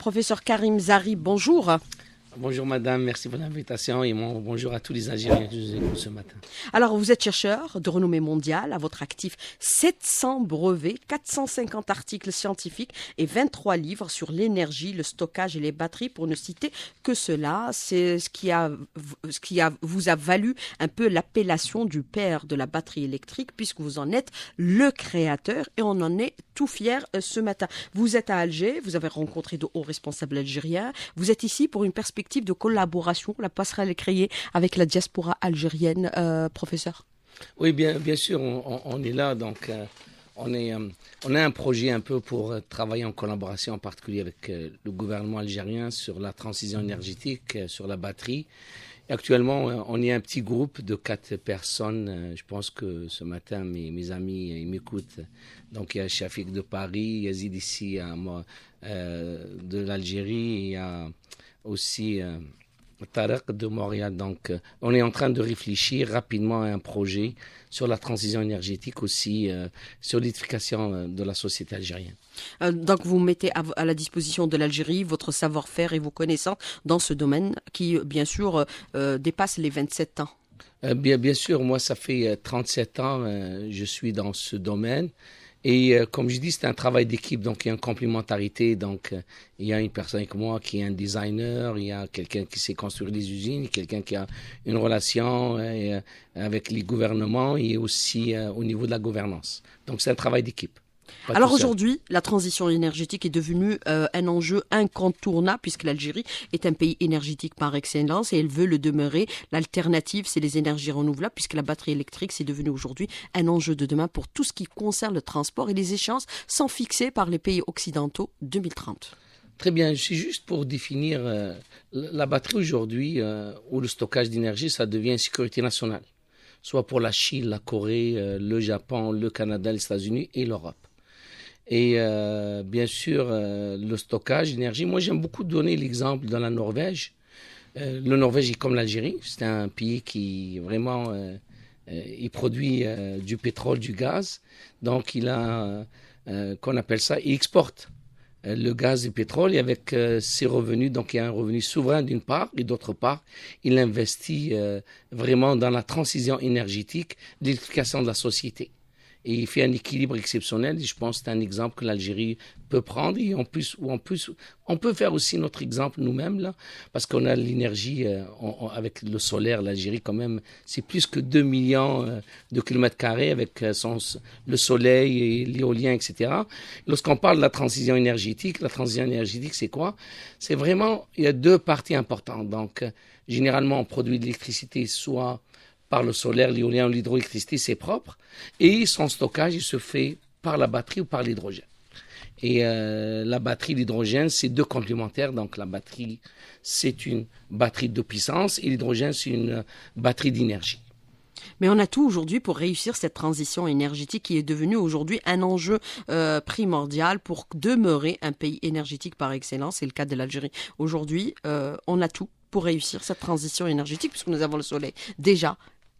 Professeur Karim Zarib, bonjour. Bonjour madame, merci pour l'invitation et bonjour à tous les Algériens qui nous écoutent ce matin. Alors vous êtes chercheur de renommée mondiale, à votre actif 700 brevets, 450 articles scientifiques et 23 livres sur l'énergie, le stockage et les batteries pour ne citer que cela. C'est ce qui vous a valu un peu l'appellation du père de la batterie électrique puisque vous en êtes le créateur et on en est tout fiers ce matin. Vous êtes à Alger, vous avez rencontré de hauts responsables algériens, vous êtes ici pour une perspective de collaboration, la passerelle est créée avec la diaspora algérienne, professeur. Oui, bien sûr, on est là, donc on a un projet un peu pour travailler en collaboration, en particulier avec le gouvernement algérien sur la transition énergétique, sur la batterie. Et actuellement, on est un petit groupe de 4 personnes. Je pense que ce matin, mes amis ils m'écoutent. Donc il y a Shafik de Paris, Yazid ici de l'Algérie, il y a aussi Tarek de Montréal. Donc, on est en train de réfléchir rapidement à un projet sur la transition énergétique aussi, sur l'électrification de la société algérienne. Donc, vous mettez à la disposition de l'Algérie votre savoir-faire et vos connaissances dans ce domaine qui, bien sûr, dépasse les 27 ans. Bien sûr, moi, ça fait 37 ans, je suis dans ce domaine. Et comme je dis, c'est un travail d'équipe, donc il y a une complémentarité. Donc il y a une personne avec moi qui est un designer, il y a quelqu'un qui sait construire des usines, quelqu'un qui a une relation avec les gouvernements et aussi au niveau de la gouvernance. Donc c'est un travail d'équipe. Alors aujourd'hui, la transition énergétique est devenue un enjeu incontournable puisque l'Algérie est un pays énergétique par excellence et elle veut le demeurer. L'alternative, c'est les énergies renouvelables puisque la batterie électrique, c'est devenu aujourd'hui un enjeu de demain pour tout ce qui concerne le transport et les échéances sont fixées par les pays occidentaux 2030. Très bien, c'est juste pour définir la batterie aujourd'hui ou le stockage d'énergie, ça devient une sécurité nationale, soit pour la Chine, la Corée, le Japon, le Canada, les États-Unis et l'Europe. Et bien sûr, le stockage d'énergie. Moi, j'aime beaucoup donner l'exemple de la Norvège. Le Norvège est comme l'Algérie. C'est un pays qui vraiment il produit du pétrole, du gaz. Donc, il a, qu'on appelle ça, il exporte le gaz et le pétrole. Et avec ses revenus, donc il y a un revenu souverain d'une part. Et d'autre part, il investit vraiment dans la transition énergétique, l'électrification de la société. Et il fait un équilibre exceptionnel. Et je pense que c'est un exemple que l'Algérie peut prendre. Et en plus, on peut faire aussi notre exemple nous-mêmes, là, parce qu'on a l'énergie avec le solaire. L'Algérie, quand même, c'est plus que 2 millions de kilomètres carrés avec le soleil et l'éolien, etc. Lorsqu'on parle de la transition énergétique, c'est quoi? C'est vraiment, il y a 2 parties importantes. Donc, généralement, on produit de l'électricité soit par le solaire, l'éolien ou l'hydroélectricité, c'est propre. Et son stockage, il se fait par la batterie ou par l'hydrogène. Et la batterie, l'hydrogène, c'est 2 complémentaires. Donc la batterie, c'est une batterie de puissance et l'hydrogène, c'est une batterie d'énergie. Mais on a tout aujourd'hui pour réussir cette transition énergétique qui est devenue aujourd'hui un enjeu primordial pour demeurer un pays énergétique par excellence. C'est le cas de l'Algérie. Aujourd'hui, on a tout pour réussir cette transition énergétique puisque nous avons le soleil déjà.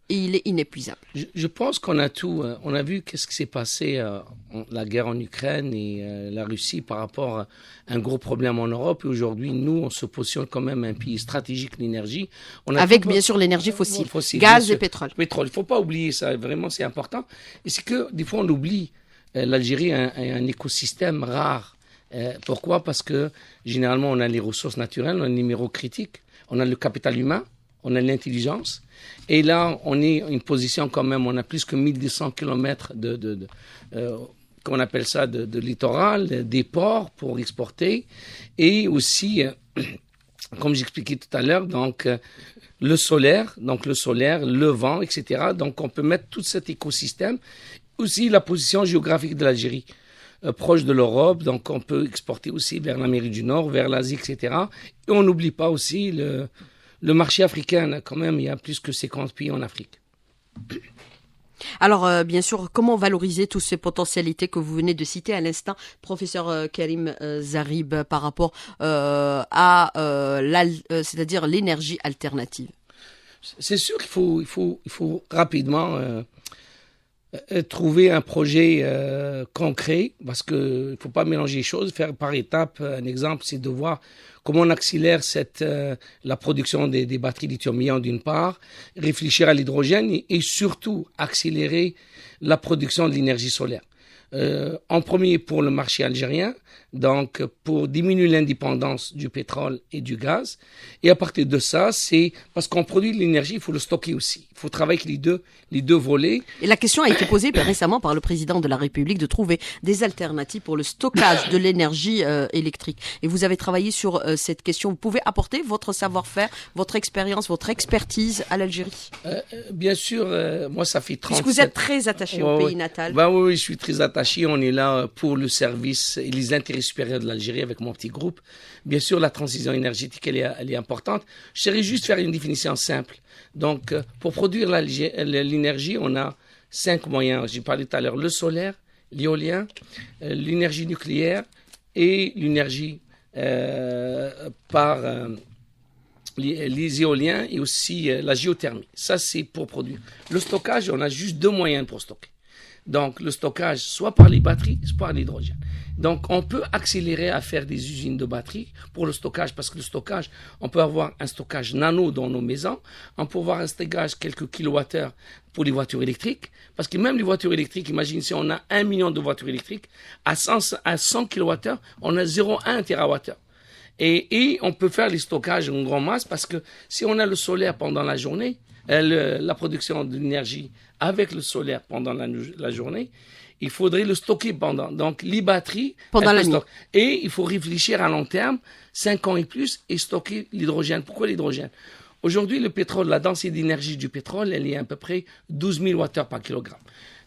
Et il est inépuisable. Je pense qu'on a tout. On a vu qu'est-ce qui s'est passé, la guerre en Ukraine et la Russie par rapport à un gros problème en Europe. Et aujourd'hui, nous, on se positionne quand même un pays stratégique de l'énergie. Avec bien sûr l'énergie fossile, gaz et pétrole. Pétrole, il ne faut pas oublier ça, vraiment c'est important. Et c'est que des fois on oublie, l'Algérie a un écosystème rare. Pourquoi? Parce que généralement on a les ressources naturelles, on a les numéros critiques, on a le capital humain, on a l'intelligence. Et là, on est une position quand même, on a plus que 1200 km qu'on appelle ça, de littoral, des ports pour exporter. Et aussi, comme j'expliquais tout à l'heure, donc le solaire, le vent, etc. Donc on peut mettre tout cet écosystème. Aussi la position géographique de l'Algérie. Proche de l'Europe, donc on peut exporter aussi vers l'Amérique du Nord, vers l'Asie, etc. Et on n'oublie pas aussi le marché africain, là, quand même, il y a plus que 50 pays en Afrique. Alors, bien sûr, comment valoriser toutes ces potentialités que vous venez de citer à l'instant, professeur Karim Zarib, par rapport c'est-à-dire l'énergie alternative? C'est sûr qu'il faut rapidement Trouver un projet concret, parce qu'il ne faut pas mélanger les choses, faire par étapes. Un exemple, c'est de voir comment on accélère la production des batteries lithium-ion d'une part, réfléchir à l'hydrogène et surtout accélérer la production de l'énergie solaire. En premier pour le marché algérien, donc pour diminuer l'indépendance du pétrole et du gaz. Et à partir de ça, c'est parce qu'on produit de l'énergie, il faut le stocker aussi. Il faut travailler avec les deux volets. Et la question a été posée récemment par le président de la République de trouver des alternatives pour le stockage de l'énergie électrique. Et vous avez travaillé sur cette question. Vous pouvez apporter votre savoir-faire, votre expérience, votre expertise à l'Algérie. Bien sûr, moi ça fait 37... Puisque vous êtes très attaché au pays natal. Oui, je suis très attaché. On est là pour le service et les intérêts supérieurs de l'Algérie avec mon petit groupe. Bien sûr, la transition énergétique, elle est importante. Je saurais juste faire une définition simple. Donc, pour produire l'énergie, on a 5 moyens. J'ai parlé tout à l'heure, le solaire, l'éolien, l'énergie nucléaire et l'énergie par les éoliens et aussi la géothermie. Ça, c'est pour produire. Le stockage, on a juste 2 moyens pour stocker. Donc, le stockage, soit par les batteries, soit par l'hydrogène. Donc, on peut accélérer à faire des usines de batteries pour le stockage, parce que le stockage, on peut avoir un stockage nano dans nos maisons, on peut avoir un stockage quelques kilowattheures pour les voitures électriques, parce que même les voitures électriques, imagine si on a 1 million de voitures électriques, à 100 kilowattheures, on a 0,1 térawattheure. Et on peut faire les stockages en grande masse, parce que si on a le solaire pendant la journée, la production d'énergie avec le solaire pendant la journée, il faudrait le stocker pendant. Donc, les batteries... Pendant la nuit. Et il faut réfléchir à long terme, 5 ans et plus, et stocker l'hydrogène. Pourquoi l'hydrogène? Aujourd'hui, le pétrole, la densité d'énergie du pétrole, elle est à peu près 12 000 Wh par kilogramme.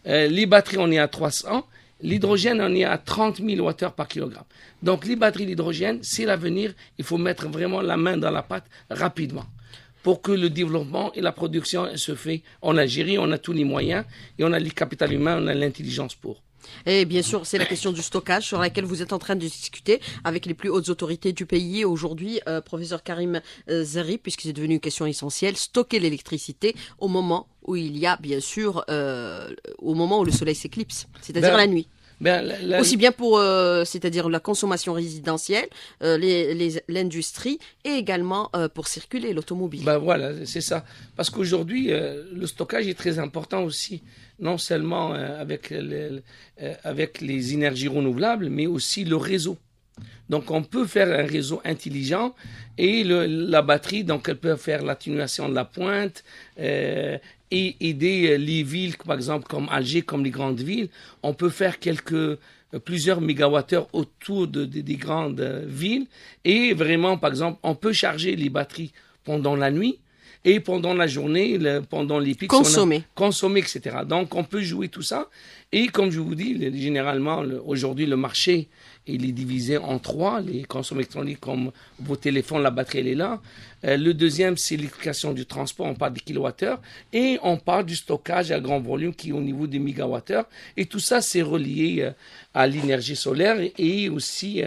Les batteries, on est à 300. L'hydrogène, on est à 30 000 Wh par kilogramme. Donc, les batteries d'hydrogène, c'est l'avenir. Il faut mettre vraiment la main dans la pâte rapidement, pour que le développement et la production se fait en Algérie. On a tous les moyens et on a le capital humain, on a l'intelligence pour. Et bien sûr, c'est la question du stockage sur laquelle vous êtes en train de discuter avec les plus hautes autorités du pays. Aujourd'hui, professeur Karim Zerri, puisque c'est devenu une question essentielle, stocker l'électricité au moment où il y a, bien sûr, au moment où le soleil s'éclipse, c'est-à-dire la nuit. Aussi bien pour, c'est-à-dire la consommation résidentielle, l'industrie et également pour circuler, l'automobile. Voilà, c'est ça. Parce qu'aujourd'hui, le stockage est très important aussi, non seulement avec les énergies renouvelables, mais aussi le réseau. Donc, on peut faire un réseau intelligent et la batterie, donc elle peut faire l'atténuation de la pointe et aider les villes, par exemple, comme Alger, comme les grandes villes. On peut faire plusieurs mégawattheures autour des grandes villes. Et vraiment, par exemple, on peut charger les batteries pendant la nuit et pendant la journée, pendant les pics. Consommer, etc. Donc, on peut jouer tout ça. Et comme je vous dis, généralement, aujourd'hui, le marché, il est divisé en 3. Les consommateurs électroniques, comme vos téléphones, la batterie, elle est là. Le deuxième, c'est l'électrification du transport. On parle des kilowattheures. Et on parle du stockage à grand volume qui est au niveau des mégawattheures. Et tout ça, c'est relié à l'énergie solaire. Et aussi,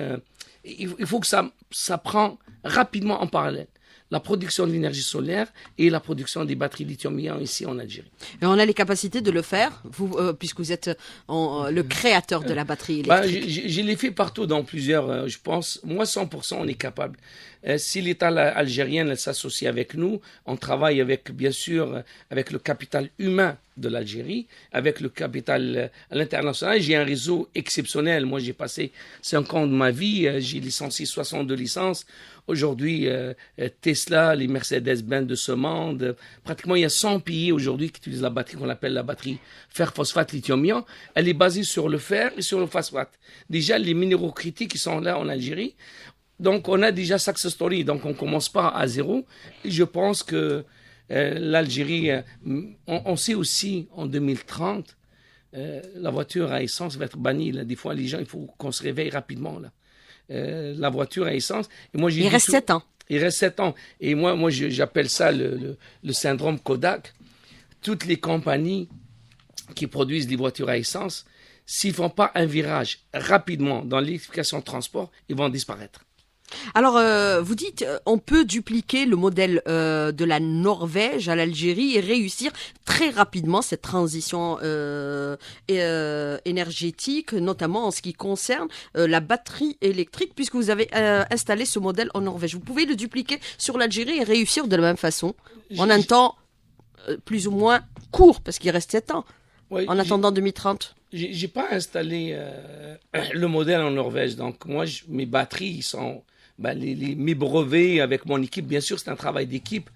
il faut que ça prend rapidement en parallèle. La production de l'énergie solaire et la production des batteries lithium-ion ici en Algérie. Et on a les capacités de le faire, vous, puisque vous êtes le créateur de la batterie électrique. Je l'ai fait partout dans plusieurs, je pense. Moi, 100%, on est capable. Si l'État algérien s'associe avec nous, on travaille avec, bien sûr, avec le capital humain de l'Algérie, avec le capital à l'international. J'ai un réseau exceptionnel. Moi, j'ai passé 5 ans de ma vie. J'ai licencié 62 licences. Aujourd'hui, Tesla, les Mercedes-Benz de ce monde, pratiquement il y a 100 pays aujourd'hui qui utilisent la batterie qu'on appelle la batterie fer-phosphate lithium-ion. Elle est basée sur le fer et sur le phosphate. Déjà, les minéraux critiques qui sont là en Algérie. Donc, on a déjà success story. Donc, on ne commence pas à zéro. Et je pense que l'Algérie, on sait aussi en 2030, la voiture à essence va être bannie. Là. Des fois, les gens, il faut qu'on se réveille rapidement. Là. La voiture à essence. Et moi, il reste 7 ans. Il reste 7 ans. Et moi j'appelle ça le syndrome Kodak. Toutes les compagnies qui produisent des voitures à essence, s'ils ne font pas un virage rapidement dans l'électrification de transport, ils vont disparaître. Alors, vous dites, on peut dupliquer le modèle de la Norvège à l'Algérie et réussir très rapidement cette transition énergétique, notamment en ce qui concerne la batterie électrique, puisque vous avez installé ce modèle en Norvège. Vous pouvez le dupliquer sur l'Algérie et réussir de la même façon, en un temps plus ou moins court, parce qu'il reste 7 ans, Oui, en attendant 2030. j'ai pas installé le modèle en Norvège. Donc, moi, mes batteries, ils sont. Mes brevets avec mon équipe, bien sûr, c'est un travail d'équipe.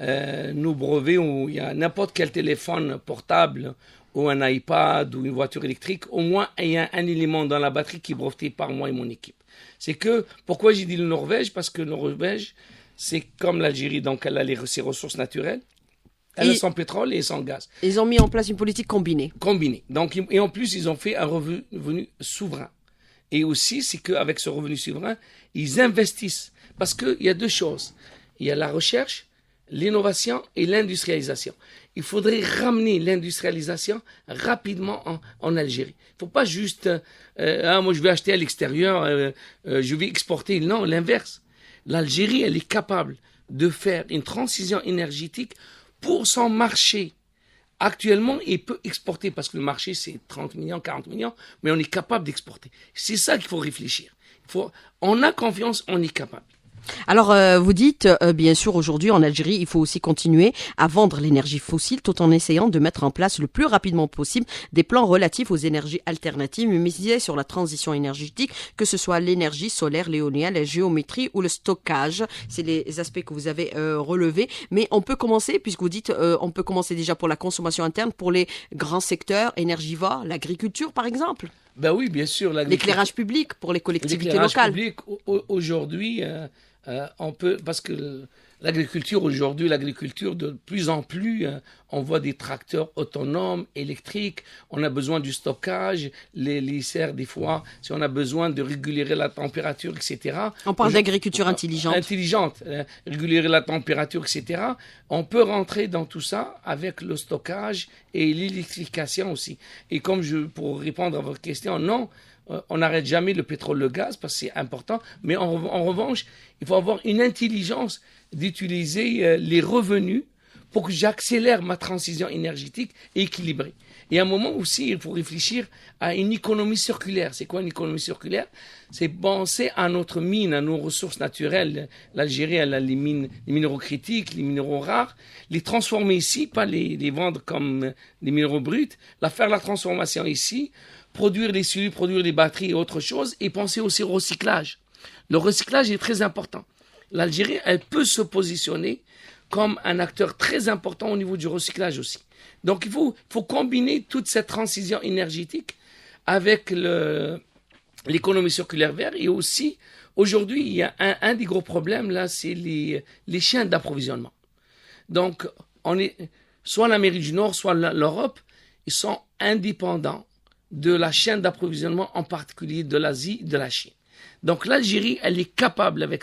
Nos brevets, où il y a n'importe quel téléphone portable ou un iPad ou une voiture électrique, au moins il y a un élément dans la batterie qui est breveté par moi et mon équipe. C'est que, pourquoi j'ai dit le Norvège? Parce que le Norvège, c'est comme l'Algérie, donc elle a ses ressources naturelles, elle a son pétrole et son gaz. Ils ont mis en place une politique combinée. Combinée. Donc, et en plus, ils ont fait un revenu souverain. Et aussi, c'est qu'avec ce revenu souverain, ils investissent. Parce qu'il y a deux choses. Il y a la recherche, l'innovation et l'industrialisation. Il faudrait ramener l'industrialisation rapidement en Algérie. Il ne faut pas juste, moi je vais acheter à l'extérieur, je vais exporter. Non, l'inverse. L'Algérie, elle est capable de faire une transition énergétique pour son marché. Actuellement, il peut exporter parce que le marché, c'est 30 millions, 40 millions, mais on est capable d'exporter. C'est ça qu'il faut réfléchir. On a confiance, on est capable. Alors, vous dites, bien sûr, aujourd'hui, en Algérie, il faut aussi continuer à vendre l'énergie fossile tout en essayant de mettre en place le plus rapidement possible des plans relatifs aux énergies alternatives, miser sur la transition énergétique, que ce soit l'énergie solaire, l'éolien, la géométrie ou le stockage. C'est les aspects que vous avez relevés. Mais on peut commencer, puisque vous dites, on peut commencer déjà pour la consommation interne, pour les grands secteurs énergivores, l'agriculture, par exemple. Ben oui, bien sûr. L'éclairage public pour les collectivités locales. locales. L'éclairage public, aujourd'hui... on peut, parce que l'agriculture aujourd'hui, de plus en plus, on voit des tracteurs autonomes, électriques, on a besoin du stockage, les serres des fois, si on a besoin de réguler la température, etc. On parle d'agriculture intelligente. Réguler la température, etc. On peut rentrer dans tout ça avec le stockage et l'électrification aussi. Et pour répondre à votre question, non, on n'arrête jamais le pétrole, le gaz, parce que c'est important. Mais en revanche, il faut avoir une intelligence d'utiliser les revenus pour que j'accélère ma transition énergétique équilibrée. Et à un moment aussi, il faut réfléchir à une économie circulaire. C'est quoi une économie circulaire? C'est penser à notre mine, à nos ressources naturelles. L'Algérie, elle a les minéraux critiques, les minéraux rares. Les transformer ici, pas les vendre comme des minéraux bruts. Faire la transformation ici, produire les cellules, produire les batteries et autre chose, et penser aussi au recyclage. Le recyclage est très important. L'Algérie, elle peut se positionner comme un acteur très important au niveau du recyclage aussi. Donc, il faut combiner toute cette transition énergétique avec l'économie circulaire verte. Et aussi, aujourd'hui, il y a un des gros problèmes, là, c'est les chaînes d'approvisionnement. Donc, soit l'Amérique du Nord, soit l'Europe, ils sont indépendants de la chaîne d'approvisionnement, en particulier de l'Asie, de la Chine. Donc l'Algérie, elle est capable avec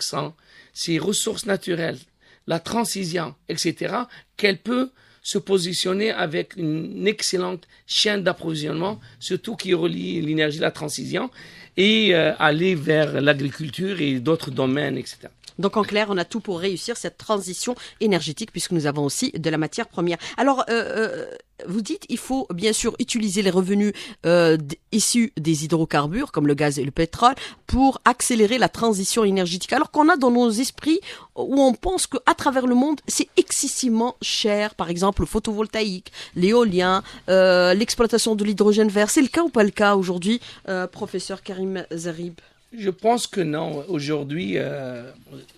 ses ressources naturelles, la transition, etc., qu'elle peut se positionner avec une excellente chaîne d'approvisionnement, surtout qui relie l'énergie, la transition, et aller vers l'agriculture et d'autres domaines, etc. Donc en clair, on a tout pour réussir cette transition énergétique puisque nous avons aussi de la matière première. Alors, vous dites il faut bien sûr utiliser les revenus issus des hydrocarbures comme le gaz et le pétrole pour accélérer la transition énergétique. Alors qu'on a dans nos esprits où on pense qu'à travers le monde, c'est excessivement cher. Par exemple, le photovoltaïque, l'éolien, l'exploitation de l'hydrogène vert. C'est le cas ou pas le cas aujourd'hui, professeur Karim Zarib? Je pense que non. Aujourd'hui,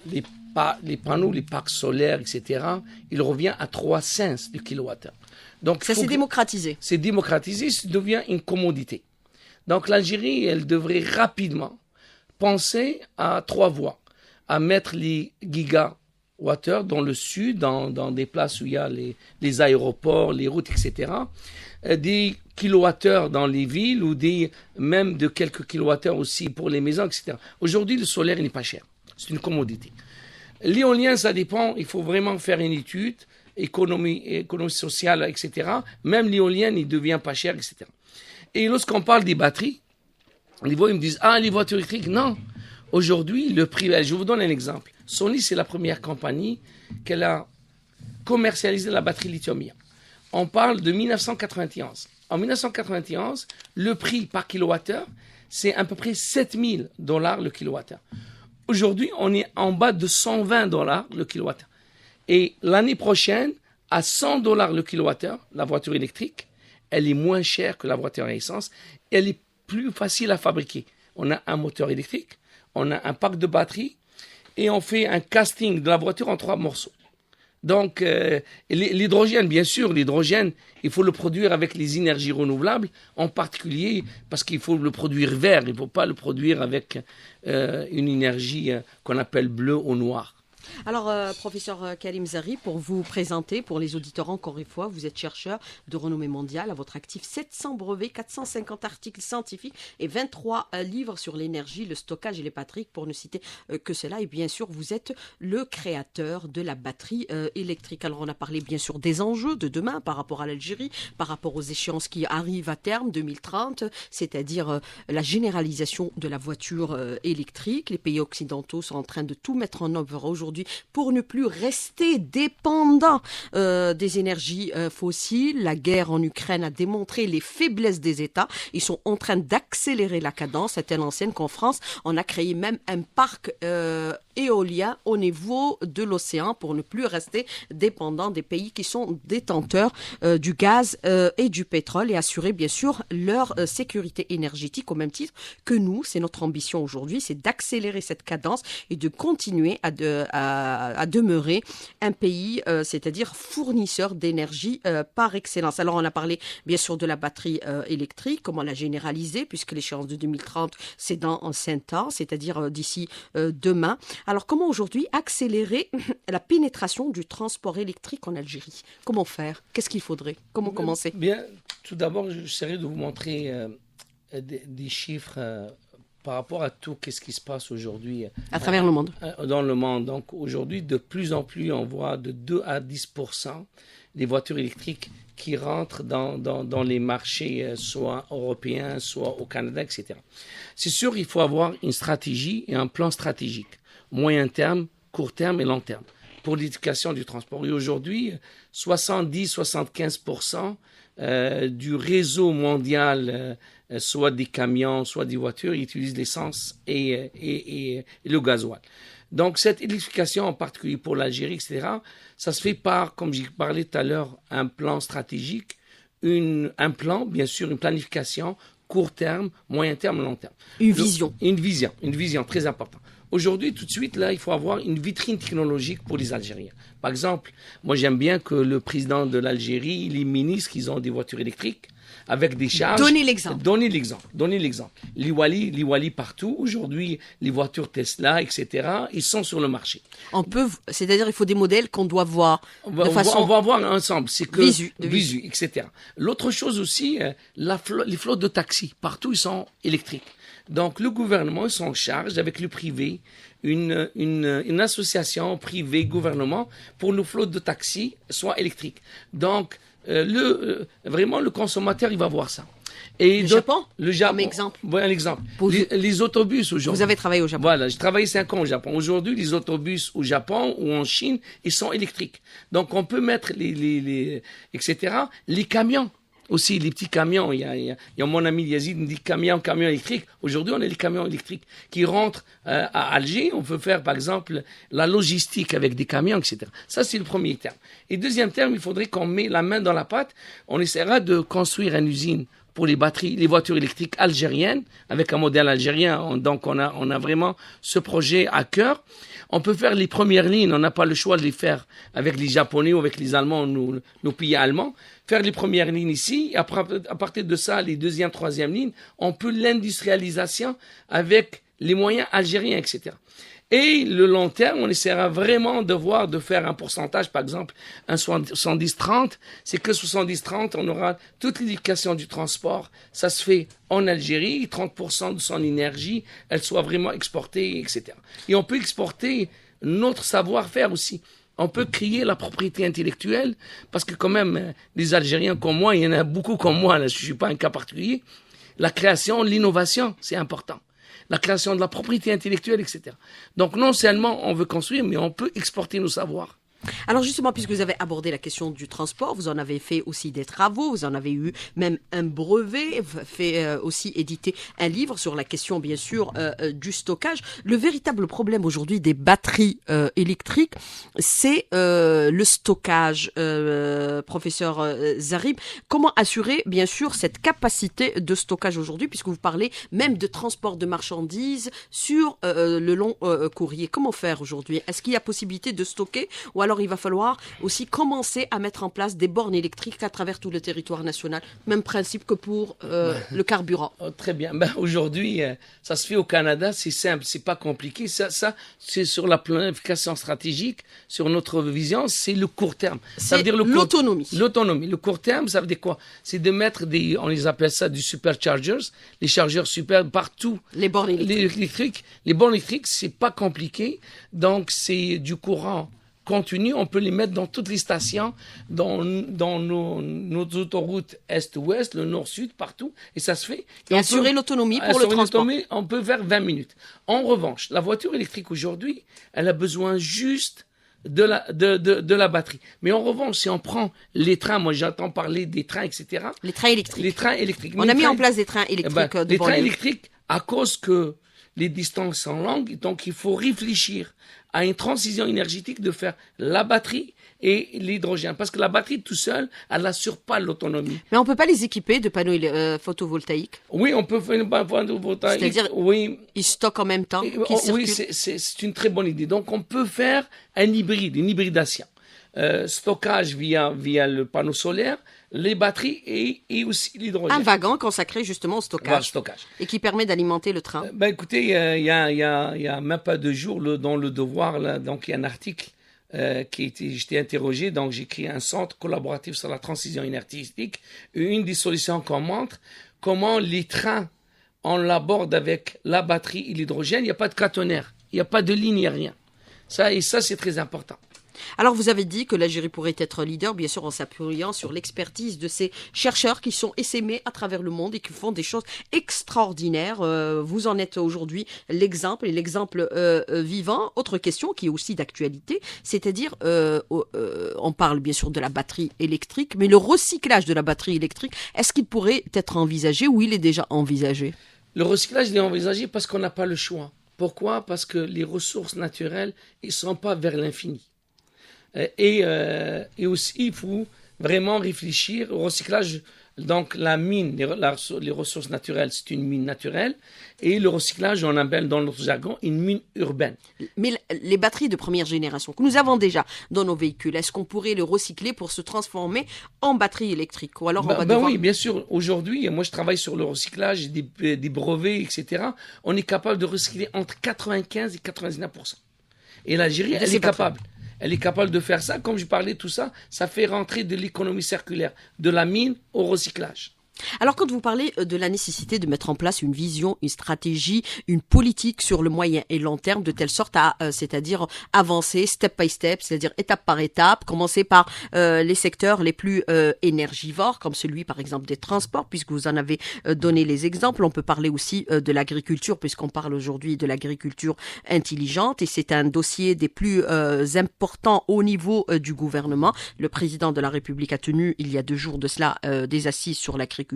les panneaux, les parcs solaires, etc., il revient à 3 cents du kilowattheure. Donc, ça s'est démocratisé. C'est démocratisé, ça devient une commodité. Donc les elle devrait rapidement penser à 3 voies. À mettre les gigawattheures dans le sud, dans des places où il y a les aéroports, les routes, etc., des kilowattheures dans les villes ou même de quelques kilowattheures aussi pour les maisons, etc. Aujourd'hui, le solaire n'est pas cher. C'est une commodité. L'éolien, ça dépend. Il faut vraiment faire une étude, économie sociale, etc. Même l'éolien, il devient pas cher, etc. Et lorsqu'on parle des batteries, ils me disent, les voitures électriques, non. Aujourd'hui, le prix, je vous donne un exemple. Sony, c'est la première compagnie qu'elle a commercialisé la batterie lithium-ion. On parle de 1991. En 1991, le prix par kilowattheure, c'est à peu près $7 000 le kilowattheure. Aujourd'hui, on est en bas de $120 le kilowattheure. Et l'année prochaine, à $100 le kilowattheure, la voiture électrique, elle est moins chère que la voiture à essence. Elle est plus facile à fabriquer. On a un moteur électrique, on a un pack de batterie et on fait un casting de la voiture en 3 morceaux. Donc, l'hydrogène, bien sûr, l'hydrogène, il faut le produire avec les énergies renouvelables, en particulier parce qu'il faut le produire vert, il ne faut pas le produire avec une énergie qu'on appelle bleue ou noire. Alors, professeur Karim Zari, pour vous présenter, pour les auditeurs encore une fois, vous êtes chercheur de renommée mondiale, à votre actif 700 brevets, 450 articles scientifiques et 23 livres sur l'énergie, le stockage et les batteries, pour ne citer que cela. Et bien sûr, vous êtes le créateur de la batterie électrique. Alors, on a parlé bien sûr des enjeux de demain par rapport à l'Algérie, par rapport aux échéances qui arrivent à terme, 2030, c'est-à-dire la généralisation de la voiture électrique. Les pays occidentaux sont en train de tout mettre en œuvre aujourd'hui pour ne plus rester dépendants des énergies fossiles. La guerre en Ukraine a démontré les faiblesses des États. Ils sont en train d'accélérer la cadence. C'est telle enseigne qu'en France, on a créé même un parc éolien au niveau de l'océan pour ne plus rester dépendant des pays qui sont détenteurs du gaz et du pétrole et assurer bien sûr leur sécurité énergétique au même titre que nous. C'est notre ambition aujourd'hui, c'est d'accélérer cette cadence et de continuer à demeurer un pays, c'est-à-dire fournisseur d'énergie par excellence. Alors on a parlé bien sûr de la batterie électrique, comment la généraliser, puisque l'échéance de 2030 c'est dans 5 ans, c'est-à-dire d'ici demain. Alors comment aujourd'hui accélérer la pénétration du transport électrique en Algérie? Comment faire? Qu'est-ce qu'il faudrait? Comment commencer? Bien, tout d'abord, j'essaierai de vous montrer des chiffres par rapport à tout ce qui se passe aujourd'hui à travers le monde. Dans le monde. Donc aujourd'hui, de plus en plus, on voit de 2 à 10% des voitures électriques qui rentrent dans les marchés, soit européens, soit au Canada, etc. C'est sûr, il faut avoir une stratégie et un plan stratégique, moyen terme, court terme et long terme, pour l'éducation du transport. Et aujourd'hui, 70-75% du réseau mondial, soit des camions, soit des voitures, utilisent l'essence et le gasoil. Donc, cette électrification, en particulier pour l'Algérie, etc., ça se fait par, comme j'ai parlé tout à l'heure, un plan stratégique, un plan, bien sûr, une planification, court terme, moyen terme, long terme. Une vision. Une vision très importante. Aujourd'hui, tout de suite, là, il faut avoir une vitrine technologique pour les Algériens. Par exemple, moi, j'aime bien que le président de l'Algérie, les ministres, ils ont des voitures électriques avec des charges. Donnez l'exemple. Donnez l'exemple. L'Iwali partout. Aujourd'hui, les voitures Tesla, etc., ils sont sur le marché. C'est-à-dire, il faut des modèles qu'on doit voir on va voir ensemble. C'est que visu, etc. L'autre chose aussi, les flottes de taxis, partout, ils sont électriques. Donc, le gouvernement s'en charge avec le privé, une association privée gouvernement pour nos flottes de taxis soient électriques. Donc, vraiment, le consommateur, il va voir ça. Et le Japon, comme exemple. Voilà un exemple. Les autobus aujourd'hui. Vous avez travaillé au Japon. Voilà, j'ai travaillé 5 ans au Japon. Aujourd'hui, les autobus au Japon ou en Chine, ils sont électriques. Donc, on peut mettre etc. Les camions. Aussi, les petits camions, il y a mon ami Yazid, il me dit camions électriques. Aujourd'hui, on a les camions électriques qui rentrent à Alger. On peut faire, par exemple, la logistique avec des camions, etc. Ça, c'est le premier terme. Et deuxième terme, il faudrait qu'on mette la main dans la pâte. On essaiera de construire une usine pour les batteries, les voitures électriques algériennes, avec un modèle algérien. Donc, on a vraiment ce projet à cœur. On peut faire les premières lignes, on n'a pas le choix de les faire avec les Japonais ou avec les Allemands, nos pays allemands. Faire les premières lignes ici, et à partir de ça, les deuxième, troisième lignes, on peut l'industrialisation avec les moyens algériens, etc. Et le long terme, on essaiera vraiment de faire un pourcentage, par exemple, un 70-30. C'est que 70-30, on aura toute l'éducation du transport. Ça se fait en Algérie, 30% de son énergie, elle soit vraiment exportée, etc. Et on peut exporter notre savoir-faire aussi. On peut créer la propriété intellectuelle, parce que quand même, les Algériens comme moi, il y en a beaucoup comme moi, là, je ne suis pas un cas particulier. La création, l'innovation, c'est important. la création de la propriété intellectuelle, etc. Donc non seulement on veut construire, mais on peut exporter nos savoirs. Alors justement, puisque vous avez abordé la question du transport, vous en avez fait aussi des travaux, vous en avez eu même un brevet, fait aussi éditer un livre sur la question bien sûr du stockage. Le véritable problème aujourd'hui des batteries électriques, c'est le stockage, professeur Zarib. Comment assurer bien sûr cette capacité de stockage aujourd'hui, puisque vous parlez même de transport de marchandises sur le long courrier. Comment faire aujourd'hui? Est-ce qu'il y a possibilité de stocker, ou alors il va falloir aussi commencer à mettre en place des bornes électriques à travers tout le territoire national? Même principe que pour le carburant. Oh, très bien. Aujourd'hui, ça se fait au Canada, c'est simple, c'est pas compliqué. Ça c'est sur la planification stratégique, sur notre vision, c'est le court terme. Ça veut dire l'autonomie. L'autonomie. Le court terme, ça veut dire quoi? C'est de mettre on les appelle ça du superchargers, les chargeurs super partout. Les bornes électriques. Les bornes électriques, c'est pas compliqué. Donc, c'est du courant continu, on peut les mettre dans toutes les stations, dans nos autoroutes est-ouest, le nord-sud, partout, et ça se fait. Et assurer l'autonomie pour le transport. On peut faire 20 minutes. En revanche, la voiture électrique aujourd'hui, elle a besoin juste de la batterie. Mais en revanche, si on prend les trains, moi j'entends parler des trains, etc. Les trains électriques. Les trains électriques. On a mis en place des trains électriques. Les trains électriques, à cause que les distances sont longues, donc il faut réfléchir à une transition énergétique de faire la batterie et l'hydrogène. Parce que la batterie tout seul, elle n'assure pas l'autonomie. Mais on ne peut pas les équiper de panneaux photovoltaïques? Oui, on peut faire une panneau photovoltaïque. C'est-à-dire, ils stockent en même temps qu'ils circulent? Oui, c'est une très bonne idée. Donc, on peut faire un hybride, une hybridation. Stockage via le panneau solaire, les batteries et aussi l'hydrogène. Un wagon consacré justement au stockage. Voilà, stockage. Et qui permet d'alimenter le train. Écoutez, il y a même pas 2 jours, dans le Devoir, là, donc il y a un article j'étais interrogé, donc j'ai créé un centre collaboratif sur la transition énergétique. Une des solutions qu'on montre, comment les trains, on l'aborde avec la batterie et l'hydrogène, il n'y a pas de caténaire, il n'y a pas de ligne, il n'y a rien. Ça, c'est très important. Alors, vous avez dit que l'Algérie pourrait être leader, bien sûr, en s'appuyant sur l'expertise de ces chercheurs qui sont essaimés à travers le monde et qui font des choses extraordinaires. Vous en êtes aujourd'hui l'exemple et l'exemple vivant. Autre question qui est aussi d'actualité, c'est-à-dire, on parle bien sûr de la batterie électrique, mais le recyclage de la batterie électrique, est-ce qu'il pourrait être envisagé ou il est déjà envisagé? Le recyclage, il est envisagé parce qu'on n'a pas le choix. Pourquoi? Parce que les ressources naturelles, ils ne sont pas vers l'infini. Et aussi, il faut vraiment réfléchir au recyclage. Donc, la mine, les ressources naturelles, c'est une mine naturelle. Et le recyclage, on appelle dans notre jargon une mine urbaine. Mais les batteries de première génération que nous avons déjà dans nos véhicules, est-ce qu'on pourrait les recycler pour se transformer en batterie électrique? Ou alors Oui, bien sûr. Aujourd'hui, moi, je travaille sur le recyclage, des brevets, etc. On est capable de recycler entre 95 et 99%. Et l'Algérie, elle est capable. Elle est capable de faire ça. Comme je parlais, tout ça, ça fait rentrer de l'économie circulaire, de la mine au recyclage. Alors, quand vous parlez de la nécessité de mettre en place une vision, une stratégie, une politique sur le moyen et long terme, de telle sorte à, c'est-à-dire avancer step by step, c'est-à-dire étape par étape, commencer par les secteurs les plus énergivores, comme celui, par exemple, des transports, puisque vous en avez donné les exemples. On peut parler aussi de l'agriculture, puisqu'on parle aujourd'hui de l'agriculture intelligente, et c'est un dossier des plus importants au niveau du gouvernement. Le président de la République a tenu, il y a 2 jours de cela, des assises sur l'agriculture,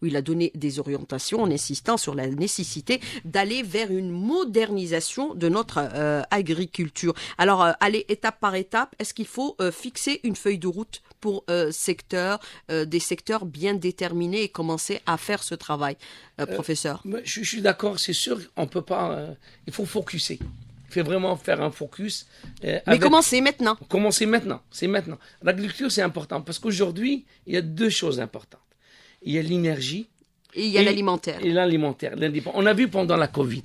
où il a donné des orientations en insistant sur la nécessité d'aller vers une modernisation de notre agriculture. Alors, aller étape par étape, est-ce qu'il faut fixer une feuille de route pour des secteurs bien déterminés et commencer à faire ce travail, professeur? Je suis d'accord, c'est sûr, on peut pas. Il faut focuser. Il faut vraiment faire un focus. Mais commencez maintenant. Commencer maintenant, c'est maintenant. L'agriculture, c'est important parce qu'aujourd'hui, il y a 2 choses importantes. Il y a l'énergie. Et il y a l'alimentaire. Et l'alimentaire. On a vu pendant la Covid.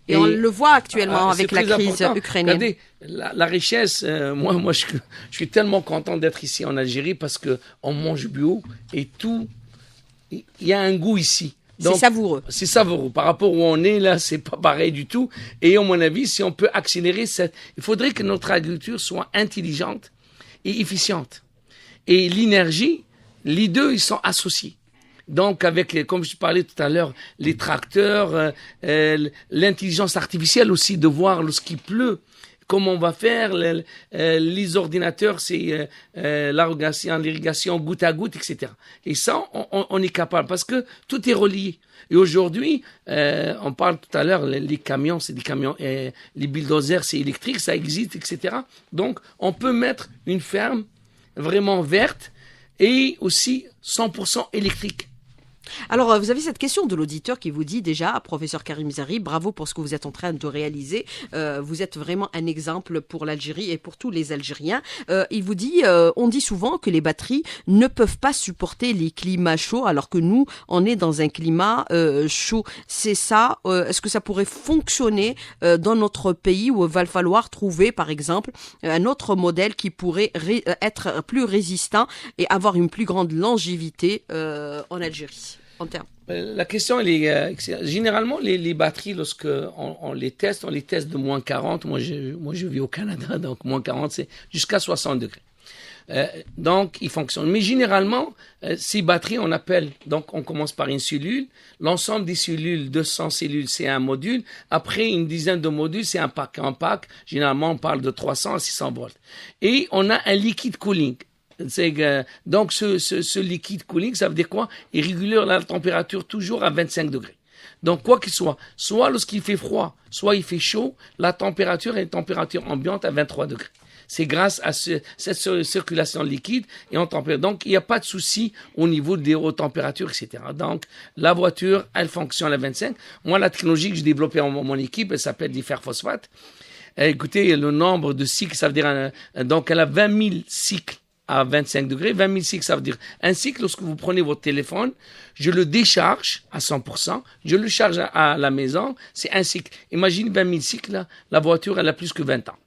Et on le voit actuellement avec la crise ukrainienne. Regardez, la richesse, moi je suis tellement content d'être ici en Algérie parce qu'on mange bio et tout. Il y a un goût ici. C'est savoureux. C'est savoureux. Par rapport où on est, là, c'est pas pareil du tout. Et à mon avis, si on peut accélérer il faudrait que notre agriculture soit intelligente et efficiente. Et l'énergie, les 2, ils sont associés. Donc, comme je parlais tout à l'heure, les tracteurs, l'intelligence artificielle aussi, de voir lorsqu'il pleut, comment on va faire, les ordinateurs, c'est l'irrigation goutte à goutte, etc. Et ça, on est capable parce que tout est relié. Et aujourd'hui, on parle tout à l'heure, les camions, c'est des camions, les bulldozers, c'est électrique, ça existe, etc. Donc, on peut mettre une ferme vraiment verte et aussi 100% électrique. Alors, vous avez cette question de l'auditeur qui vous dit déjà, professeur Karim Zari, bravo pour ce que vous êtes en train de réaliser. Vous êtes vraiment un exemple pour l'Algérie et pour tous les Algériens. Il vous dit, on dit souvent que les batteries ne peuvent pas supporter les climats chauds, alors que nous, on est dans un climat chaud. C'est ça, est-ce que ça pourrait fonctionner dans notre pays où il va falloir trouver, par exemple, un autre modèle qui pourrait être plus résistant et avoir une plus grande longévité en Algérie? En termes. La question, elle est généralement les batteries, lorsque on les teste de moins 40. Moi, je vis au Canada, donc moins 40, c'est jusqu'à 60 degrés. Donc, ils fonctionnent. Mais généralement, ces batteries, on appelle, donc on commence par une cellule. L'ensemble des cellules, 200 cellules, c'est un module. Après, une dizaine de modules, c'est un pack. Un pack, généralement, on parle de 300 à 600 volts. Et on a un liquide cooling. Donc, ce liquide cooling, ça veut dire quoi? Il régule la température toujours à 25 degrés. Donc, quoi qu'il soit lorsqu'il fait froid, soit il fait chaud, la température est une température ambiante à 23 degrés. C'est grâce à cette circulation liquide et en température. Donc, il n'y a pas de souci au niveau des hautes températures, etc. Donc, la voiture, elle fonctionne à 25. Moi, la technologie que j'ai développée en mon équipe, elle s'appelle l'hyperphosphate. Écoutez, le nombre de cycles, ça veut dire, donc, elle a 20 000 cycles à 25 degrés. 20 000 cycles, ça veut dire un cycle, lorsque vous prenez votre téléphone, je le décharge à 100%, je le charge à la maison, c'est un cycle. Imagine 20 000 cycles, là, la voiture, elle a plus que 20 ans.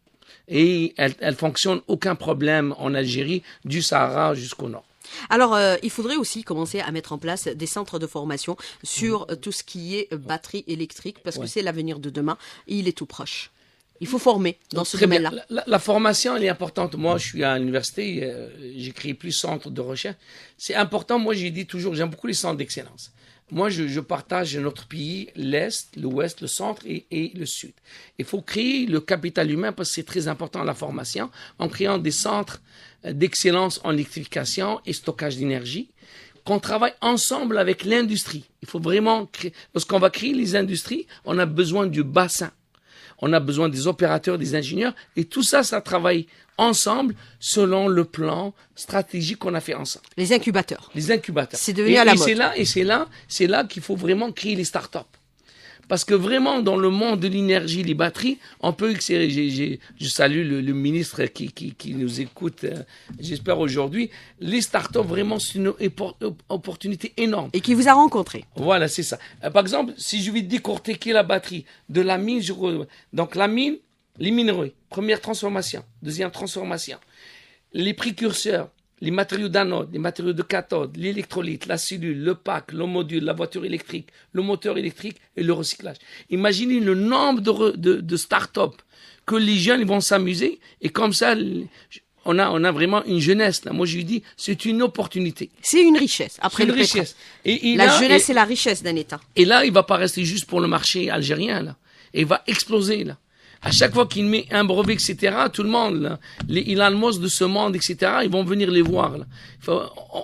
Et elle fonctionne aucun problème en Algérie, du Sahara jusqu'au nord. Alors, il faudrait aussi commencer à mettre en place des centres de formation sur tout ce qui est batterie électrique, parce que c'est l'avenir de demain, et il est tout proche. Il faut former dans ce domaine-là. La formation, elle est importante. Moi, je suis à l'université, j'ai créé plus de centres de recherche. C'est important. Moi, j'ai dit toujours, j'aime beaucoup les centres d'excellence. Moi, je partage notre pays, l'Est, l'Ouest, le Centre et le Sud. Il faut créer le capital humain parce que c'est très important la formation en créant des centres d'excellence en électrification et stockage d'énergie, qu'on travaille ensemble avec l'industrie. Il faut vraiment créer. Lorsqu'on va créer les industries, on a besoin du bassin. On a besoin des opérateurs, des ingénieurs, et tout ça, ça travaille ensemble selon le plan stratégique qu'on a fait ensemble. Les incubateurs. Les incubateurs. C'est devenu à la mode. C'est là qu'il faut vraiment créer les startups. Parce que vraiment, dans le monde de l'énergie, les batteries, on peut accélérer. Je salue le ministre qui nous écoute, j'espère aujourd'hui. Les startups, vraiment, c'est une opportunité énorme. Et qui vous a rencontré. Voilà, c'est ça. Par exemple, si je vais décortiquer la batterie de la mine, donc la mine, les minerais, première transformation, deuxième transformation, les précurseurs, les matériaux d'anode, les matériaux de cathode, l'électrolyte, la cellule, le pack, le module, la voiture électrique, le moteur électrique et le recyclage. Imaginez le nombre de start-up que les jeunes vont s'amuser et comme ça, on a vraiment une jeunesse. Là. Moi, je lui dis, c'est une opportunité. C'est une richesse. Après c'est une richesse. La jeunesse, c'est la richesse d'un État. Et là, il ne va pas rester juste pour le marché algérien. Là. Et il va exploser. Là. À chaque fois qu'il met un brevet, etc., tout le monde, là, les Elon Musk de ce monde, etc., ils vont venir les voir. Là.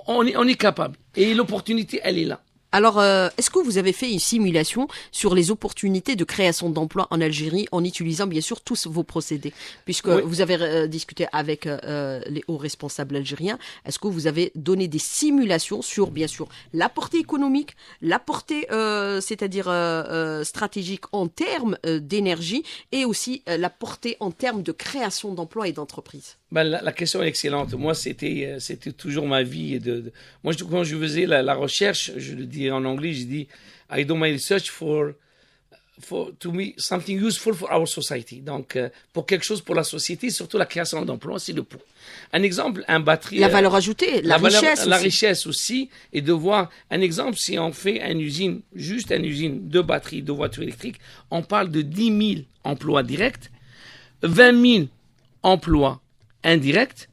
On est capable. Et l'opportunité, elle est là. Alors, est-ce que vous avez fait une simulation sur les opportunités de création d'emplois en Algérie en utilisant bien sûr tous vos procédés? Puisque vous avez discuté avec les hauts responsables algériens, est-ce que vous avez donné des simulations sur bien sûr la portée économique, la portée c'est-à-dire stratégique en termes d'énergie et aussi la portée en termes de création d'emplois et d'entreprises? La question est excellente. Moi, c'était toujours ma vie. Moi, quand je faisais la recherche, je le dis en anglais, je dis I do my research to me something useful for our society. Donc, pour quelque chose pour la société, surtout la création d'emplois, c'est le pour. Un exemple, un batterie. La valeur ajoutée, la richesse aussi. La richesse aussi, et de voir un exemple, si on fait juste une usine de batteries, de voitures électriques, on parle de 10 000 emplois directs, 20 000 emplois indirects.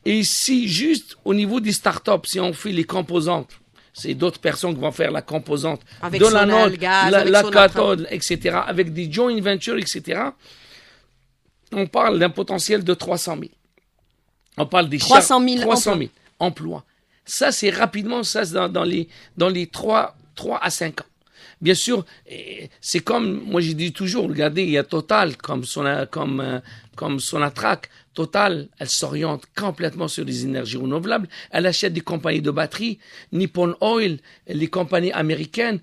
Et si juste au niveau des startups, si on fait les composantes, c'est d'autres personnes qui vont faire la composante Avec de Sonal, l'anode, gaz, la avec Sonatra. cathode, etc., avec des joint ventures, etc., on parle d'un potentiel de 300 000. On parle des 300 000 300 000 emplois. Ça, c'est rapidement, ça, c'est dans les 3 à 5 ans. Bien sûr, c'est comme, moi j'ai dit toujours, regardez, il y a Total comme Sonatrach. Total, elle s'oriente complètement sur les énergies renouvelables. Elle achète des compagnies de batteries, Nippon Oil, les compagnies américaines,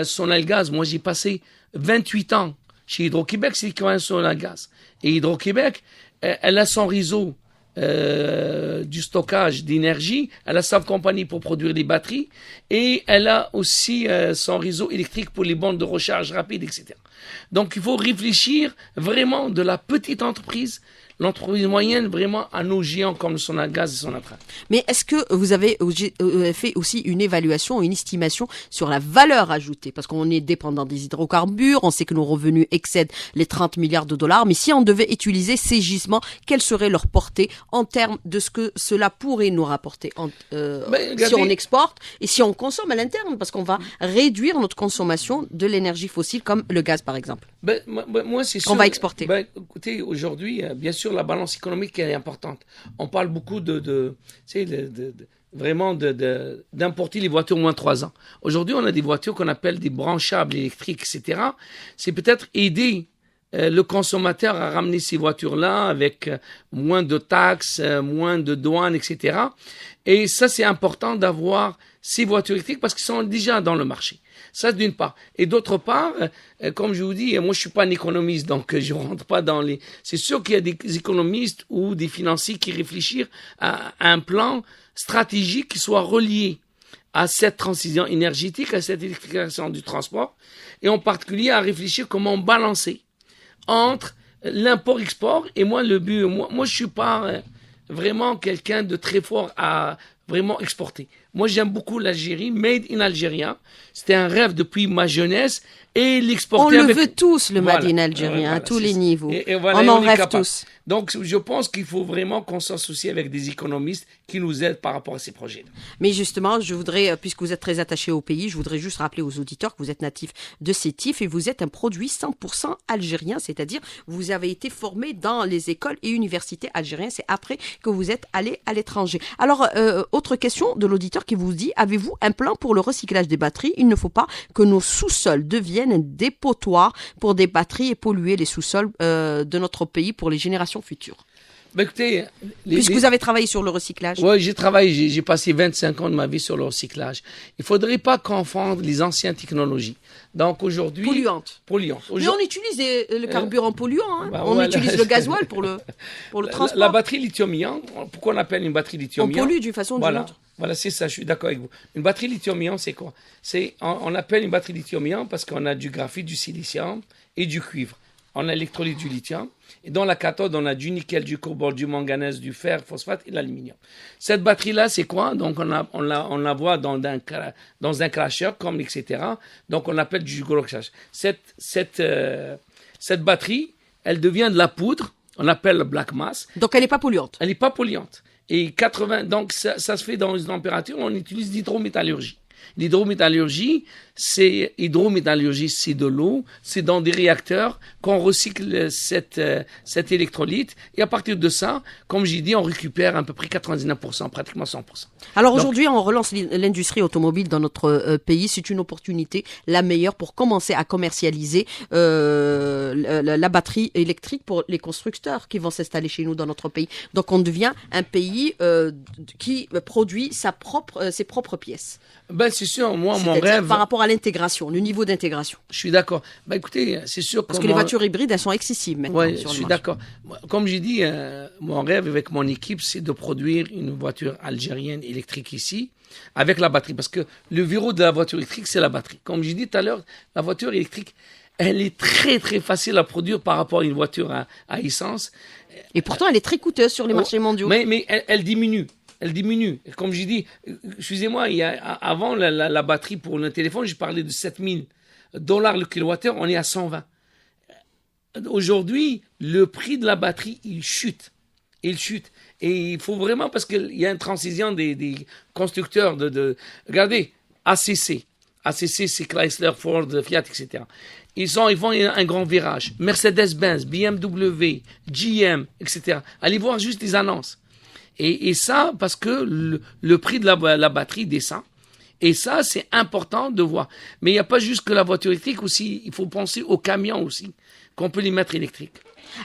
Sonalgaz. Moi j'ai passé 28 ans chez Hydro-Québec, c'est quand même Sonalgaz. Et Hydro-Québec, elle a son réseau du stockage d'énergie, elle a sa compagnie pour produire des batteries et elle a aussi son réseau électrique pour les bornes de recharge rapide, etc. Donc il faut réfléchir vraiment de la petite entreprise, l'entreprise moyenne, vraiment à nos géants comme Sonalgaz et Sonatrach. Mais est-ce que vous avez fait aussi une évaluation, une estimation sur la valeur ajoutée? Parce qu'on est dépendant des hydrocarbures, on sait que nos revenus excèdent les 30 milliards de dollars, mais si on devait utiliser ces gisements, quelle serait leur portée en termes de ce que cela pourrait nous rapporter si on exporte et si on consomme à l'interne? Parce qu'on va réduire notre consommation de l'énergie fossile comme le gaz par exemple. Moi, c'est sûr. On va exporter. Écoutez, aujourd'hui, bien sûr, la balance économique elle est importante. On parle beaucoup vraiment d'importer les voitures moins 3 ans. Aujourd'hui, on a des voitures qu'on appelle des branchables électriques, etc. C'est peut-être aider le consommateur à ramener ces voitures-là avec moins de taxes, moins de douanes, etc. Et ça, c'est important d'avoir ces voitures électriques parce qu'ils sont déjà dans le marché. Ça, d'une part. Et d'autre part, comme je vous dis, moi, je suis pas un économiste, donc je rentre pas dans les... C'est sûr qu'il y a des économistes ou des financiers qui réfléchissent à un plan stratégique qui soit relié à cette transition énergétique, à cette électrification du transport, et en particulier à réfléchir comment balancer entre l'import-export. Et moi, le but, moi je suis pas vraiment quelqu'un de très fort à vraiment exporter. Moi, j'aime beaucoup l'Algérie, made in Algérien. C'était un rêve depuis ma jeunesse. Et l'exporter on le veut tous, le made in algérien, à tous les niveaux. On en rêve tous. Donc, je pense qu'il faut vraiment qu'on s'associe avec des économistes qui nous aident par rapport à ces projets. Mais justement, je voudrais, puisque vous êtes très attaché au pays, je voudrais juste rappeler aux auditeurs que vous êtes natif de Sétif et vous êtes un produit 100% algérien, c'est-à-dire vous avez été formé dans les écoles et universités algériennes. C'est après que vous êtes allé à l'étranger. Alors, autre question de l'auditeur qui vous dit, avez-vous un plan pour le recyclage des batteries? Il ne faut pas que nos sous-sols deviennent un dépotoir pour des batteries et polluer les sous-sols de notre pays pour les générations futures. Écoutez, puisque vous avez travaillé sur le recyclage. Oui, j'ai passé 25 ans de ma vie sur le recyclage. Il ne faudrait pas confondre les anciennes technologies. Donc aujourd'hui... Polluantes. Mais on utilise le carburant polluant. Hein. On utilise le gasoil pour le transport. La batterie lithium-ion, pourquoi on appelle une batterie lithium-ion? On pollue d'une façon ou d'une autre. Voilà, c'est ça, je suis d'accord avec vous. Une batterie lithium-ion, c'est quoi? On appelle une batterie lithium-ion parce qu'on a du graphite, du silicium et du cuivre. On a l'électrolyte du lithium. Et dans la cathode, on a du nickel, du cobalt, du manganèse, du fer, phosphate et de l'aluminium. Cette batterie-là, c'est quoi? Donc, on la voit dans un cracheur, comme etc. Donc, on appelle du gros-crachage. Cette batterie, elle devient de la poudre. On appelle le black mass. Donc, elle n'est pas polluante. Elle n'est pas polluante. Et donc, ça se fait dans une température où on utilise l'hydrométallurgie. L'hydrométallurgie, c'est de l'eau, c'est dans des réacteurs qu'on recycle cette électrolyte. Et à partir de ça, comme j'ai dit, on récupère à peu près 99%, pratiquement 100%. Alors aujourd'hui, on relance l'industrie automobile dans notre pays. C'est une opportunité la meilleure pour commencer à commercialiser la batterie électrique pour les constructeurs qui vont s'installer chez nous dans notre pays. Donc on devient un pays qui produit ses propres pièces. Ben, c'est sûr, moi, mon rêve... par rapport à l'intégration, le niveau d'intégration. Je suis d'accord. Ben, écoutez, c'est sûr... Parce que les voitures hybrides, elles sont excessives maintenant. Oui, je suis d'accord. Comme j'ai dit, mon rêve avec mon équipe, c'est de produire une voiture algérienne électrique ici, avec la batterie. Parce que le verrou de la voiture électrique, c'est la batterie. Comme j'ai dit tout à l'heure, la voiture électrique, elle est très, très facile à produire par rapport à une voiture à essence. Et pourtant, elle est très coûteuse sur les marchés mondiaux. Mais elle diminue. Elle diminue. Comme j'ai dit, excusez-moi, avant la batterie pour le téléphone, je parlais de $7 000 le kilowattheure, on est à 120. Aujourd'hui, le prix de la batterie, il chute. Il chute. Et il faut vraiment, parce qu'il y a une transition des constructeurs Regardez, ACC. ACC, c'est Chrysler, Ford, Fiat, etc. Ils font un grand virage. Mercedes-Benz, BMW, GM, etc. Allez voir juste les annonces. Et ça, parce que le prix de la batterie descend. Et ça, c'est important de voir. Mais il n'y a pas juste que la voiture électrique aussi. Il faut penser aux camions aussi, qu'on peut les mettre électriques.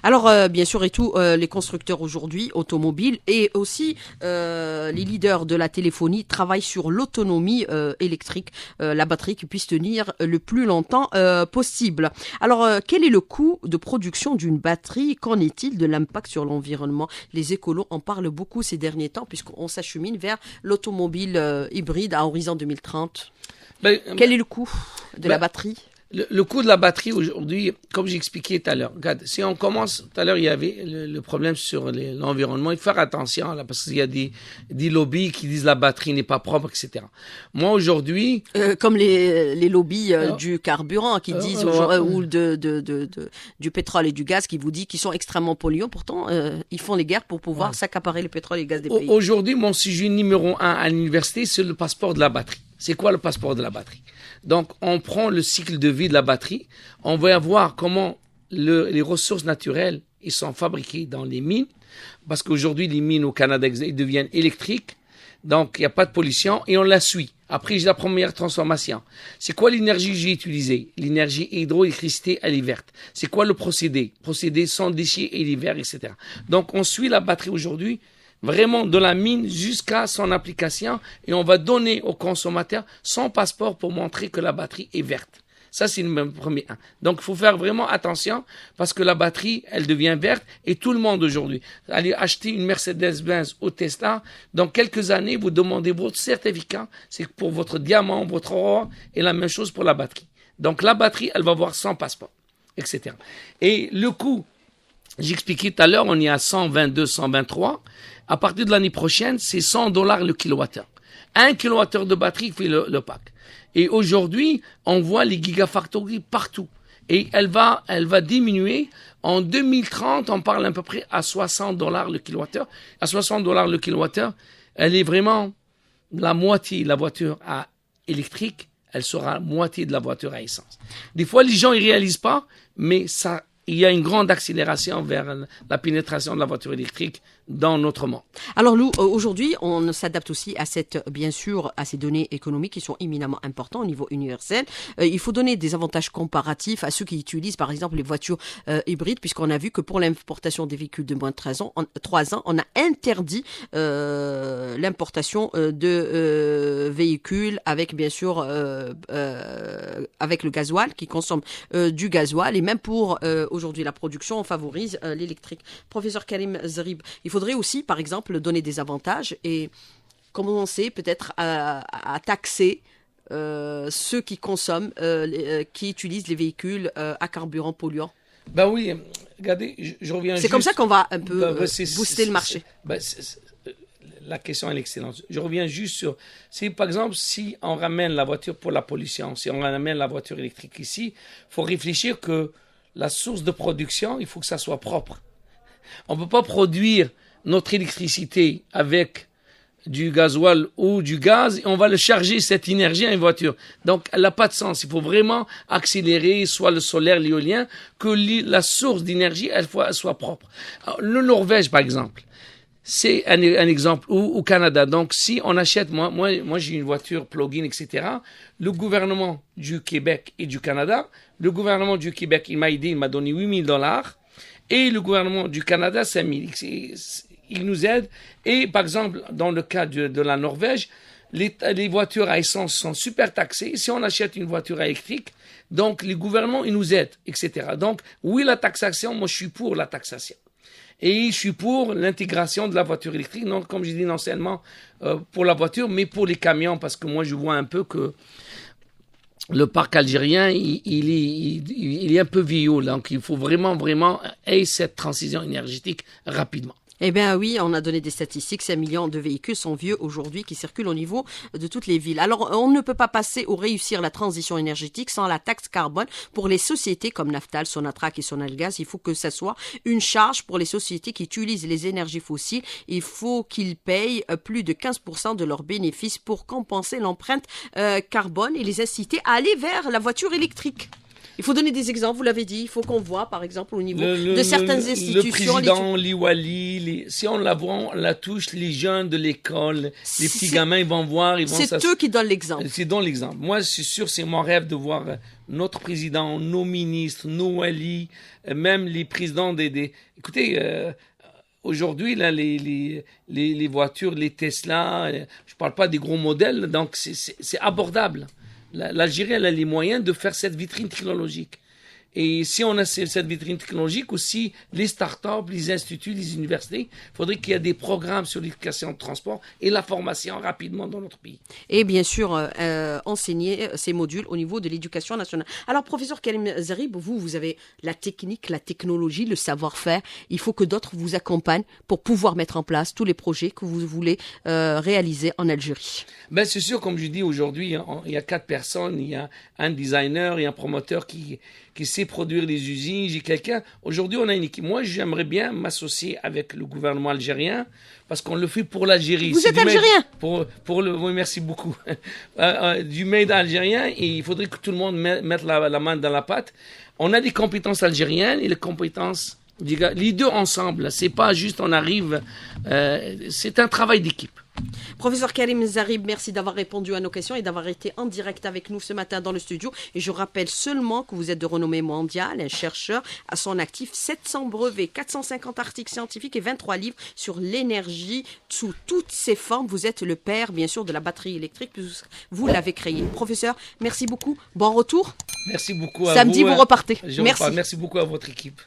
Alors, bien sûr, et tout, les constructeurs aujourd'hui, automobiles, et aussi les leaders de la téléphonie travaillent sur l'autonomie électrique, la batterie qui puisse tenir le plus longtemps possible. Alors, quel est le coût de production d'une batterie? Qu'en est-il de l'impact sur l'environnement? Les écolos en parlent beaucoup ces derniers temps, puisqu'on s'achemine vers l'automobile hybride à horizon 2030. Quel est le coût de la batterie? Le coût de la batterie aujourd'hui, comme j'ai expliqué tout à l'heure, regarde, si on commence, tout à l'heure il y avait le problème sur l'environnement, il faut faire attention là, parce qu'il y a des lobbies qui disent la batterie n'est pas propre, etc. Moi aujourd'hui... comme les lobbies du carburant qui disent, ou du pétrole et du gaz qui vous disent qu'ils sont extrêmement polluants, pourtant ils font les guerres pour pouvoir s'accaparer le pétrole et le gaz des pays. Aujourd'hui, mon sujet numéro 1 à l'université, c'est le passeport de la batterie. C'est quoi le passeport de la batterie? Donc, on prend le cycle de vie de la batterie, on va voir comment les ressources naturelles ils sont fabriquées dans les mines, parce qu'aujourd'hui, les mines au Canada ils deviennent électriques, donc il n'y a pas de pollution, et on la suit. Après, j'ai la première transformation. C'est quoi l'énergie que j'ai utilisée? L'énergie hydroélectricité, elle est verte. C'est quoi le procédé? Procédé sans déchets, elle est vert, etc. Donc, on suit la batterie aujourd'hui, vraiment de la mine jusqu'à son application, et on va donner au consommateur son passeport pour montrer que la batterie est verte. Ça, c'est le premier 1. Donc, il faut faire vraiment attention parce que la batterie, elle devient verte et tout le monde aujourd'hui. Allez acheter une Mercedes-Benz ou Tesla. Dans quelques années, vous demandez votre certificat. C'est pour votre diamant, votre or et la même chose pour la batterie. Donc, la batterie, elle va avoir son passeport, etc. Et le coût, j'expliquais tout à l'heure, on est à 122, 123. À partir de l'année prochaine, c'est $100 le kilowattheure. 1 kilowattheure de batterie fait le pack. Et aujourd'hui, on voit les gigafactories partout. Et elle va diminuer. En 2030, on parle à peu près à $60 le kilowattheure. À $60 le kilowattheure, elle est vraiment la moitié de la voiture électrique. Elle sera moitié de la voiture à essence. Des fois, les gens ne réalisent pas, mais ça, il y a une grande accélération vers la pénétration de la voiture électrique dans notre monde. Alors Lou, aujourd'hui, on s'adapte aussi à bien sûr, à ces données économiques qui sont éminemment importantes au niveau universel. Il faut donner des avantages comparatifs à ceux qui utilisent, par exemple, les voitures hybrides, puisqu'on a vu que pour l'importation des véhicules de moins de 3 ans, on a interdit l'importation de véhicules avec, bien sûr, avec le gasoil, qui consomment du gasoil. Et même pour aujourd'hui la production, on favorise l'électrique. Professeur Karim Zarib, il faudrait aussi, par exemple, donner des avantages et commencer peut-être à taxer ceux qui consomment, qui utilisent les véhicules à carburant polluant. Ben oui, regardez, je reviens. C'est comme ça qu'on va un peu booster le marché. La question est excellente. Je reviens juste sur, par exemple, si on ramène la voiture pour la pollution, si on ramène la voiture électrique ici, il faut réfléchir que la source de production, il faut que ça soit propre. On ne peut pas produire notre électricité avec du gasoil ou du gaz et on va le charger cette énergie à une voiture. Donc, elle n'a pas de sens. Il faut vraiment accélérer, soit le solaire, l'éolien, que la source d'énergie, elle soit propre. Alors, le Norvège, par exemple, c'est un exemple. Ou au Canada. Donc, si on achète, moi j'ai une voiture plug-in, etc. Le gouvernement du Québec et du Canada, le gouvernement du Québec, il m'a aidé, il m'a donné $8,000. Et le gouvernement du Canada, 5 000. Il nous aide. Et par exemple, dans le cas de la Norvège, les voitures à essence sont super taxées. Si on achète une voiture électrique, donc les gouvernements, ils nous aident, etc. Donc, oui, la taxation, moi je suis pour la taxation. Et je suis pour l'intégration de la voiture électrique, non, comme je dis, non seulement pour la voiture, mais pour les camions, parce que moi je vois un peu que le parc algérien, il est un peu vieillot, donc il faut vraiment cette transition énergétique rapidement. Eh bien oui, on a donné des statistiques. 5 millions de véhicules sont vieux aujourd'hui qui circulent au niveau de toutes les villes. Alors, on ne peut pas passer ou réussir la transition énergétique sans la taxe carbone pour les sociétés comme Naftal, Sonatrach et Sonalgaz. Il faut que ça soit une charge pour les sociétés qui utilisent les énergies fossiles. Il faut qu'ils payent plus de 15% de leurs bénéfices pour compenser l'empreinte carbone et les inciter à aller vers la voiture électrique. Il faut donner des exemples, vous l'avez dit. Il faut qu'on voit, par exemple, au niveau de certaines institutions. Le président, l'Iwali, si on la voit, on la touche, les jeunes de l'école, les petits gamins, ils vont voir. C'est eux qui donnent l'exemple. C'est dans l'exemple. Moi, je suis sûr, c'est mon rêve de voir notre président, nos ministres, nos walis, même les présidents des... Écoutez, aujourd'hui, là, les voitures, les Tesla, je ne parle pas des gros modèles, donc c'est abordable. L'Algérie, elle a les moyens de faire cette vitrine technologique. Et si on a cette vitrine technologique, aussi les startups, les instituts, les universités, il faudrait qu'il y ait des programmes sur l'éducation de transport et la formation rapidement dans notre pays. Et bien sûr, enseigner ces modules au niveau de l'éducation nationale. Alors, professeur Karim Zarib, vous avez la technique, la technologie, le savoir-faire. Il faut que d'autres vous accompagnent pour pouvoir mettre en place tous les projets que vous voulez réaliser en Algérie. Ben, c'est sûr, comme je dis aujourd'hui, il y a 4 personnes, il y a un designer, il y a un promoteur qui sait produire les usines, j'ai quelqu'un. Aujourd'hui, on a une équipe. Moi, j'aimerais bien m'associer avec le gouvernement algérien parce qu'on le fait pour l'Algérie. Vous êtes algérien? Oui, merci beaucoup. Du made algérien, et il faudrait que tout le monde mette la main dans la pâte. On a des compétences algériennes et les compétences, les deux ensemble. C'est pas juste on arrive, c'est un travail d'équipe. Professeur Karim Zarib, merci d'avoir répondu à nos questions et d'avoir été en direct avec nous ce matin dans le studio. Et je rappelle seulement que vous êtes de renommée mondiale, un chercheur à son actif 700 brevets, 450 articles scientifiques et 23 livres sur l'énergie sous toutes ses formes. Vous êtes le père, bien sûr, de la batterie électrique. Vous l'avez créé. Professeur, merci beaucoup. Bon retour. Merci beaucoup à vous. Samedi, vous repartez. Merci beaucoup à votre équipe.